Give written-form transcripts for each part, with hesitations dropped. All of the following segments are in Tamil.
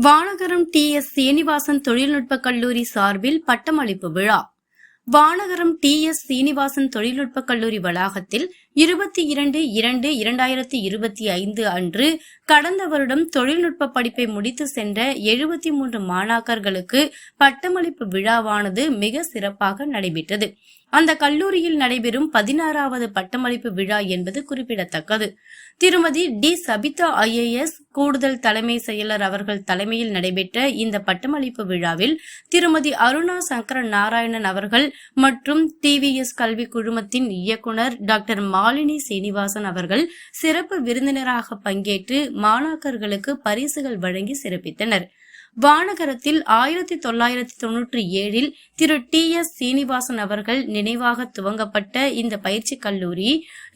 வானகரம் டி.எஸ். சீனிவாசன் தொழில்நுட்ப கல்லூரி சார்பில் பட்டமளிப்பு விழா. வானகரம் டி.எஸ். சீனிவாசன் தொழில்நுட்ப கல்லூரி வளாகத்தில் 22/2/2025 அன்று கடந்த வருடம் தொழில்நுட்ப படிப்பை முடித்து சென்ற 73 மாணாக்கர்களுக்கு பட்டமளிப்பு விழாவானது மிக சிறப்பாக நடைபெற்றது. அந்த கல்லூரியில் நடைபெறும் 16வது பட்டமளிப்பு விழா என்பது குறிப்பிடத்தக்கது. திருமதி டி. சபிதா IAS கூடுதல் தலைமை செயலர் அவர்கள் தலைமையில் நடைபெற்ற இந்த பட்டமளிப்பு விழாவில் திருமதி அருணா சங்கர நாராயணன் அவர்கள் மற்றும் TVS கல்வி குழுமத்தின் இயக்குனர் டாக்டர் மாலினி சீனிவாசன் அவர்கள் சிறப்பு விருந்தினராக பங்கேற்று மாணாக்கர்களுக்கு பரிசுகள் வழங்கி சிறப்பித்தனர். வானகரத்தில் 1997 திரு T.S. சீனிவாசன் அவர்கள் நினைவாக துவங்கப்பட்ட இந்த பயிற்சி கல்லூரி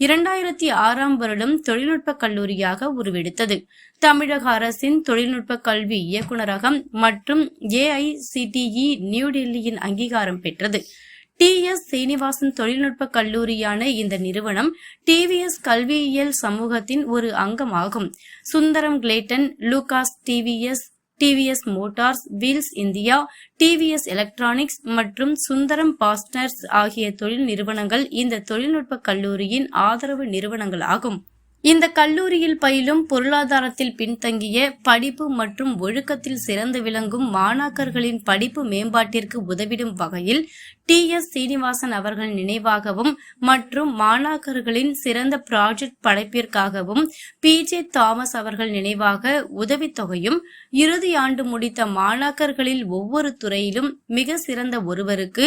2006 வருடம் தொழில்நுட்ப கல்லூரியாக உருவெடுத்தது. தமிழக அரசின் தொழில்நுட்ப கல்வி இயக்குநரகம் மற்றும் AICTE நியூடெல்லியின் அங்கீகாரம் பெற்றது. T.S. சீனிவாசன் தொழில்நுட்ப கல்லூரியான இந்த நிறுவனம் TVS கல்வியியல் சமூகத்தின் ஒரு அங்கமாகும். Sundaram Clayton, Lucas TVS Motors, wheels India, TVS electronics மற்றும் சுந்தரம் பாஸ்டர்ஸ் ஆகிய தொழில் நிறுவனங்கள் இந்த தொழில்நுட்ப கல்லூரியின் ஆதரவு நிறுவனங்கள் ஆகும். இந்த கல்லூரியில் பயிலும் பொருளாதாரத்தில் பின்தங்கிய, படிப்பு மற்றும் ஒழுக்கத்தில் சிறந்து விளங்கும் மாணாக்கர்களின் படிப்பு மேம்பாட்டிற்கு உதவிடும் வகையில் T.S. சீனிவாசன் அவர்கள் நினைவாகவும் மற்றும் மாணாக்கர்களின் சிறந்த ப்ராஜெக்ட் படைப்பிற்காகவும் PJ தாமஸ் அவர்கள் நினைவாக உதவித்தொகையும், இறுதி ஆண்டு முடித்த மாணாக்கர்களில் ஒவ்வொரு துறையிலும் மிக சிறந்த ஒருவருக்கு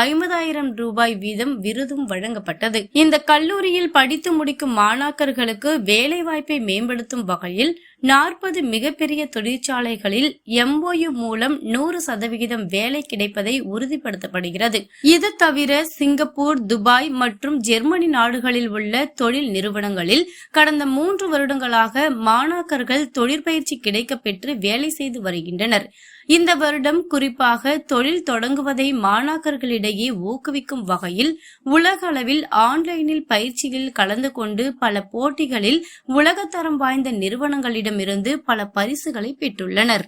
50,000 ரூபாய் வீதம் விருதும் வழங்கப்பட்டது. இந்த கல்லூரியில் படித்து முடிக்கும் மாணாக்கர்களுக்கு வேலைவாய்ப்பை மேம்படுத்தும் வகையில் 40 மிகப்பெரிய தொழிற்சாலைகளில் MOU மூலம் 100% வேலை கிடைப்பதை உறுதிப்படுத்தப்படுகிறது. இது தவிர சிங்கப்பூர், துபாய் மற்றும் ஜெர்மனி நாடுகளில் உள்ள தொழில் நிறுவனங்களில் கடந்த 3 வருடங்களாக மாணாக்கர்கள் தொழிற்பயிற்சி கிடைக்கப் பெற்று வேலை செய்து வருகின்றனர். இந்த வருடம் குறிப்பாக தொழில் தொடங்குவதை மாணாக்கர்களிடையே ஊக்குவிக்கும் வகையில் உலக அளவில் ஆன்லைனில் பயிற்சிகளில் கலந்து கொண்டு பல போட்டிகளில் உலகத்தரம் வாய்ந்த நிறுவனங்களிடமிருந்து பல பரிசுகளை பெற்றுள்ளனர்.